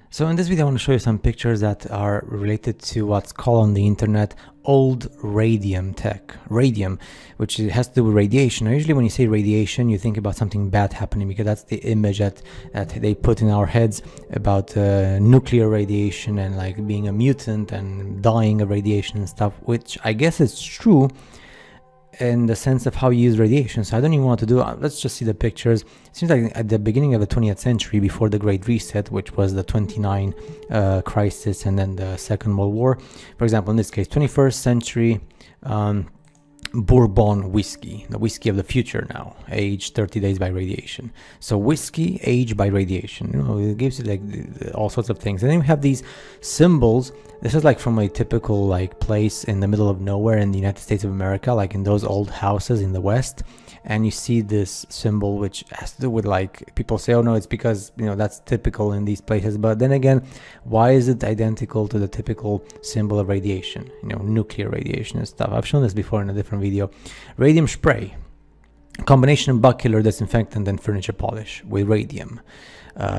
So in this video I want to show you some pictures that are related to what's called on the internet old radium tech. Radium, which has to do with radiation. Now, usually when you say radiation you think about something bad happening, because that's the image that they put in our heads about nuclear radiation and like being a mutant and dying of radiation and stuff, which I guess is true in the sense of how you use radiation. So I don't even want to do it. Let's just see the pictures. It seems like at the beginning of the 20th century, before the Great Reset, which was the 29 crisis and then the Second World War. For example, in this case, 21st century Bourbon whiskey, the whiskey of the future now, aged 30 days by radiation. So whiskey aged by radiation, you know, it gives you like all sorts of things. And then we have these symbols. This is like from a typical like place in the middle of nowhere in the United States of America, like in those old houses in the West. And you see this symbol which has to do with, like, people say, oh no, it's because, you know, that's typical in these places. But then again, why is it identical to the typical symbol of radiation, you know, nuclear radiation and stuff? I've shown this before in a different video. Radium spray, combination of bug killer, disinfectant and furniture polish with radium.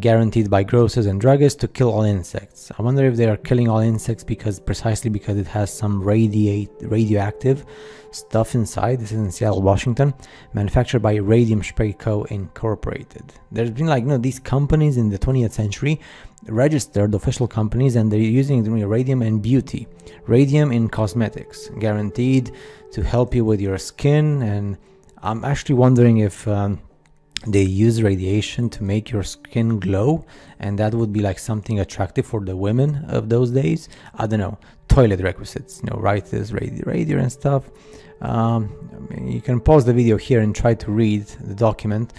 Guaranteed by grocers and druggists to kill all insects. I wonder if they are killing all insects precisely because it has some radioactive stuff inside. This is in Seattle, Washington, manufactured by Radium Spray Co. Incorporated. There's been, like, you know, these companies in the 20th century, registered official companies, and they're using radium in beauty, radium in cosmetics, guaranteed to help you with your skin. And I'm actually wondering if they use radiation to make your skin glow, and that would be like something attractive for the women of those days. I don't know. Toilet requisites, you know, write this radio and stuff. I mean, you can pause the video here and try to read the document,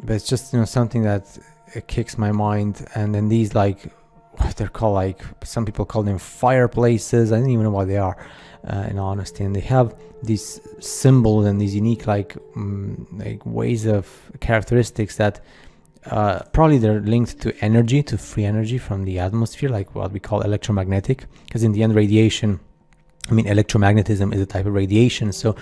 but it's just, you know, something that kicks my mind. And then these, like, what they're called, like, some people call them fireplaces. I don't even know what they are, in honesty. And they have these symbols and these unique like ways of characteristics that probably they're linked to energy, to free energy from the atmosphere, like what we call electromagnetic, because in the end radiation, I mean electromagnetism is a type of radiation. So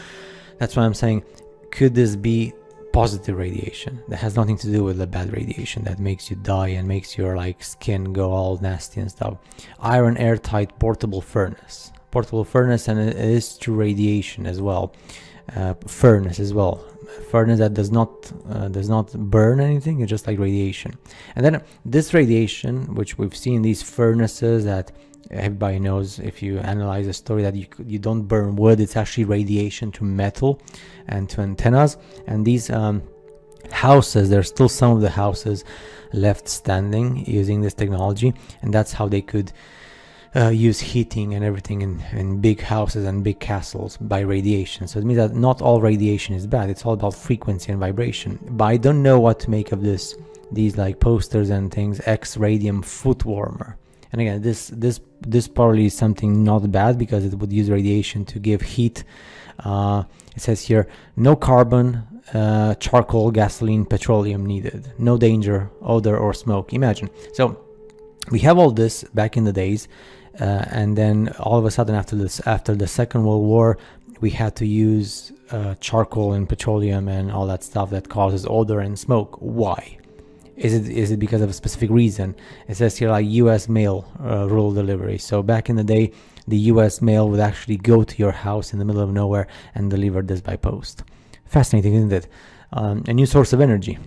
that's why I'm saying, could this be positive radiation that has nothing to do with the bad radiation that makes you die and makes your like skin go all nasty and stuff? Iron airtight portable furnace, and it is to radiation as well. Furnace as well, furnace that does not burn anything, it's just like radiation. And then this radiation, which we've seen, these furnaces that everybody knows, if you analyze the story, that you don't burn wood, it's actually radiation to metal and to antennas. And these houses, there's still some of the houses left standing using this technology, and that's how they could use heating and everything in big houses and big castles by radiation. So it means that not all radiation is bad, it's all about frequency and vibration. But I don't know what to make of these like posters and things. X-radium foot warmer. And again, this probably is something not bad, because it would use radiation to give heat. It says here, no carbon, charcoal, gasoline, petroleum needed. No danger, odor or smoke. Imagine. So we have all this back in the days, and then all of a sudden after the Second World War, we had to use charcoal and petroleum and all that stuff that causes odor and smoke. Why? Is it because of a specific reason? It says here like U.S. mail rural delivery. So back in the day, the U.S. mail would actually go to your house in the middle of nowhere and deliver this by post. Fascinating, isn't it? A new source of energy.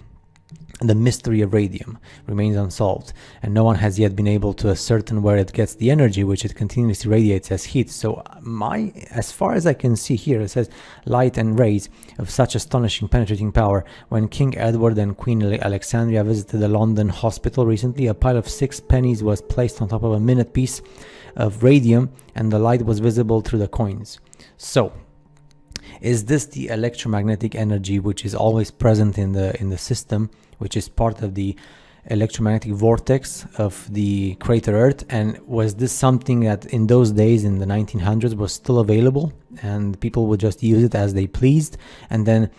The mystery of radium remains unsolved, and no one has yet been able to ascertain where it gets the energy which it continuously radiates as heat. So as far as I can see here, it says light and rays of such astonishing penetrating power. When King Edward and Queen Alexandria visited the London hospital recently, a pile of 6 pennies was placed on top of a minute piece of radium, and the light was visible through the coins. So is this the electromagnetic energy which is always present in the system, which is part of the electromagnetic vortex of the crater Earth? And was this something that in those days, in the 1900s, was still available and people would just use it as they pleased? And then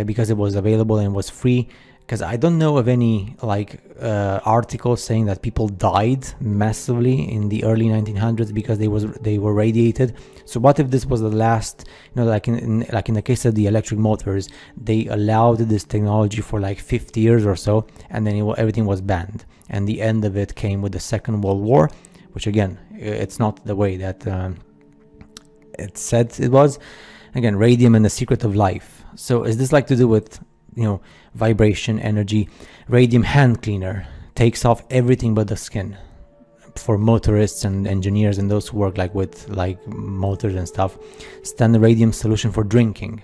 because it was available and was free, because I don't know of any like articles saying that people died massively in the early 1900s because they were radiated. So what if this was the last, like in the case of the electric motors, they allowed this technology for like 50 years or so, and then everything was banned. and the end of it came with the Second World War, which again, it's not the way that it said it was. Again, radium and the secret of life. So is this like to do with, vibration, energy? Radium hand cleaner takes off everything but the skin. For motorists and engineers and those who work with motors and stuff. Standard radium solution for drinking.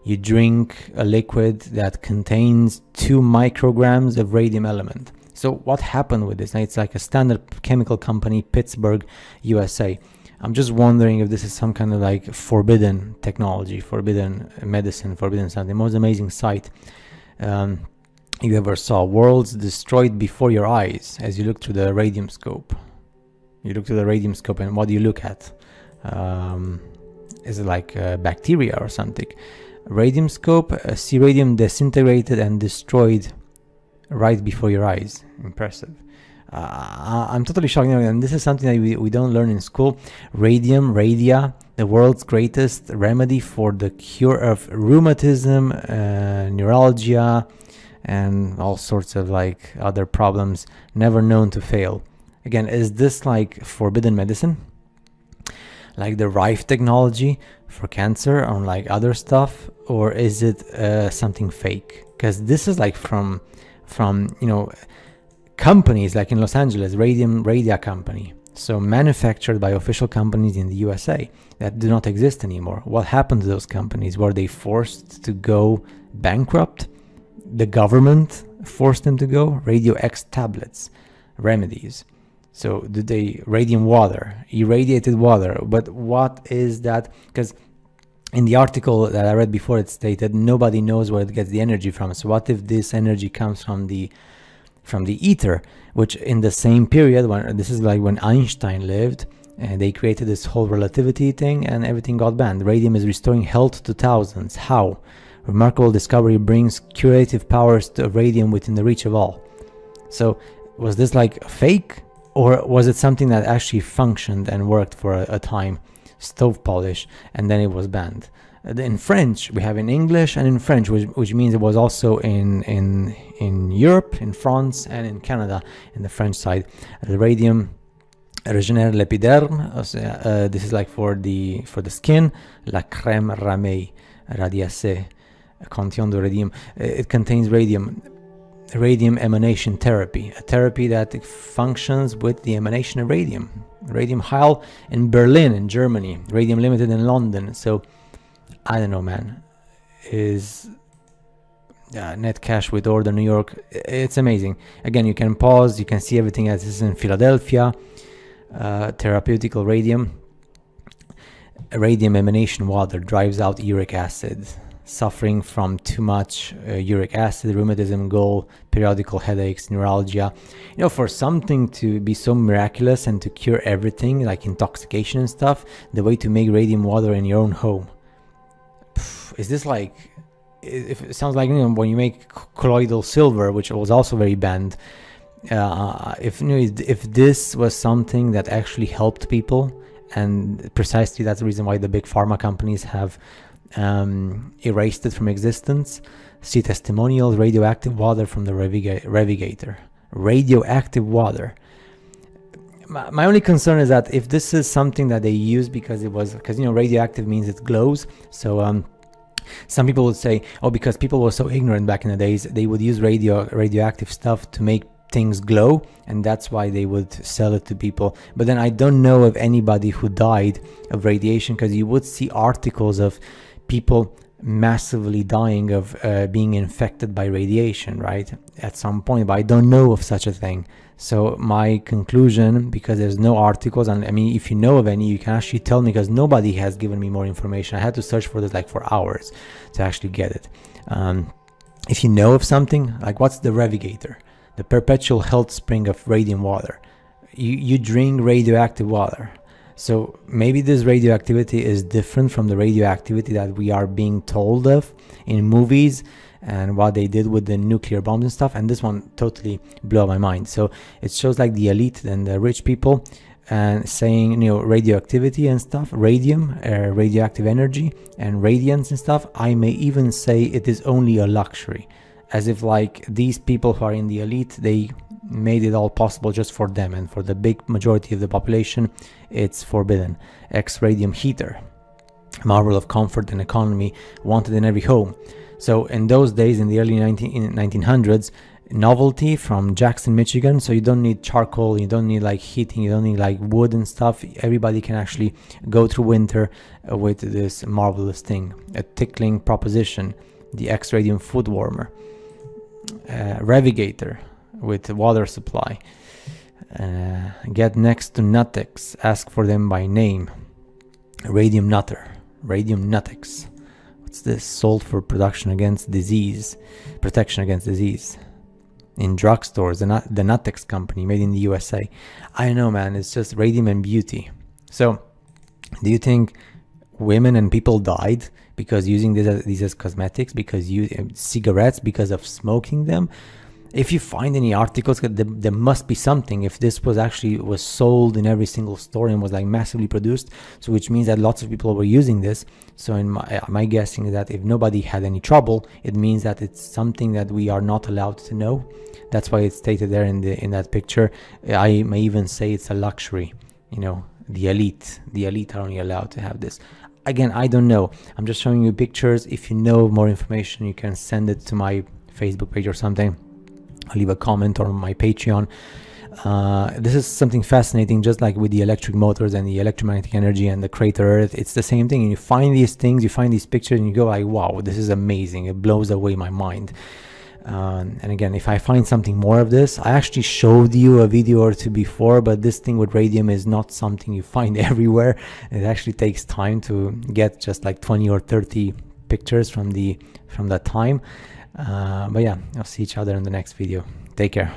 You drink a liquid that contains 2 micrograms of radium element. So what happened with this? Now it's like a standard chemical company, Pittsburgh, USA. I'm just wondering if this is some kind of forbidden technology, forbidden medicine, forbidden something. The most amazing sight you ever saw. Worlds destroyed before your eyes as you look through the radium scope. You look through the radium scope, and what do you look at? Is it bacteria or something? Radium scope, see radium disintegrated and destroyed right before your eyes. Impressive. I'm totally shocked, and this is something that we don't learn in school. Radium, radia, the world's greatest remedy for the cure of rheumatism, neuralgia, and all sorts of other problems, never known to fail. Again, is this forbidden medicine? Like the Rife technology for cancer or other stuff? Or is it something fake? Because this is from companies in Los Angeles, Radia company. So manufactured by official companies in the USA that do not exist anymore. What happened to those companies? Were they forced to go bankrupt? The government forced them to go? Radio X tablets, remedies. So did they radium water, irradiated water? But what is that? Because in the article that I read before, it stated nobody knows where it gets the energy from. So what if this energy comes from the ether, which in the same period, when this is when Einstein lived, and they created this whole relativity thing and everything got banned. Radium is restoring health to thousands. How? Remarkable discovery brings curative powers to radium within the reach of all. So was this fake? Or was it something that actually functioned and worked for a time? Stove polish, and then it was banned. In French, we have in English and in French, which means it was also in Europe, in France, and in Canada, in the French side. The radium régénère l'épiderme. This is for the skin. La crème ramée radiacée contient de radium. It contains radium emanation therapy, a therapy that functions with the emanation of radium. Radium Heil in Berlin, in Germany. Radium Limited in London. So, I don't know, man. Is net cash with order, New York. It's amazing. Again, you can pause. You can see everything as is in Philadelphia. Therapeutical radium. Radium emanation water drives out uric acid. Suffering from too much uric acid, rheumatism, gall, periodical headaches, neuralgia. For something to be so miraculous and to cure everything, like intoxication and stuff, the way to make radium water in your own home. Is this it sounds like when you make colloidal silver, which was also very banned. If this was something that actually helped people, and precisely that's the reason why the big pharma companies have erased it from existence. See testimonials, radioactive water from the Revigator. Radioactive water. My only concern is that if this is something that they use because radioactive means it glows. So some people would say, because people were so ignorant back in the days, they would use radioactive stuff to make things glow, and that's why they would sell it to people. But then I don't know of anybody who died of radiation, because you would see articles of people massively dying of being infected by radiation, right, at some point, but I don't know of such a thing. So my conclusion, because there's no articles, and if you know of any, you can actually tell me, because nobody has given me more information. I had to search for this for hours to actually get it. If you know of something, what's the Revigator, the perpetual health spring of radium water? You drink radioactive water. So maybe this radioactivity is different from the radioactivity that we are being told of in movies and what they did with the nuclear bombs and stuff. And this one totally blew my mind. So it shows the elite and the rich people and saying, radioactivity and stuff, radium, radioactive energy and radiance and stuff. I may even say it is only a luxury. as if like these people who are in the elite, they made it all possible just for them, and for the big majority of the population it's forbidden. Radium heater, marvel of comfort and economy, wanted in every home. So in those days, in the early 1900s, novelty from Jackson, Michigan. So you don't need charcoal, you don't need like heating, you don't need like wood and stuff. Everybody can actually go through winter with this marvelous thing. A tickling proposition, the X-radium food warmer, Revigator with water supply, get next to Nutex, ask for them by name, Radium Nutter, Radium Nutex. What's this? Sold for protection against disease. In drugstores, the Nutex company, made in the USA. I know, man, it's just radium and beauty. So do you think women and people died because using these as cosmetics, because cigarettes, because of smoking them? If you find any articles, there must be something. If this was sold in every single store and was like massively produced, so which means that lots of people were using this. So in my guessing is that if nobody had any trouble, it means that it's something that we are not allowed to know. That's why it's stated there in that picture. I may even say it's a luxury. You know, the elite are only allowed to have this. Again, I don't know. I'm just showing you pictures. If you know more information, you can send it to my Facebook page or something. I'll leave a comment on my Patreon. This is something fascinating, just like with the electric motors and the electromagnetic energy and the crater Earth. It's the same thing. And you find these things, you find these pictures, and you go like, wow, this is amazing. It blows away my mind. And again, if I find something more of this, I actually showed you a video or two before, but this thing with radium is not something you find everywhere. It actually takes time to get just like 20 or 30 pictures from that time. But yeah, I'll see each other in the next video. Take care.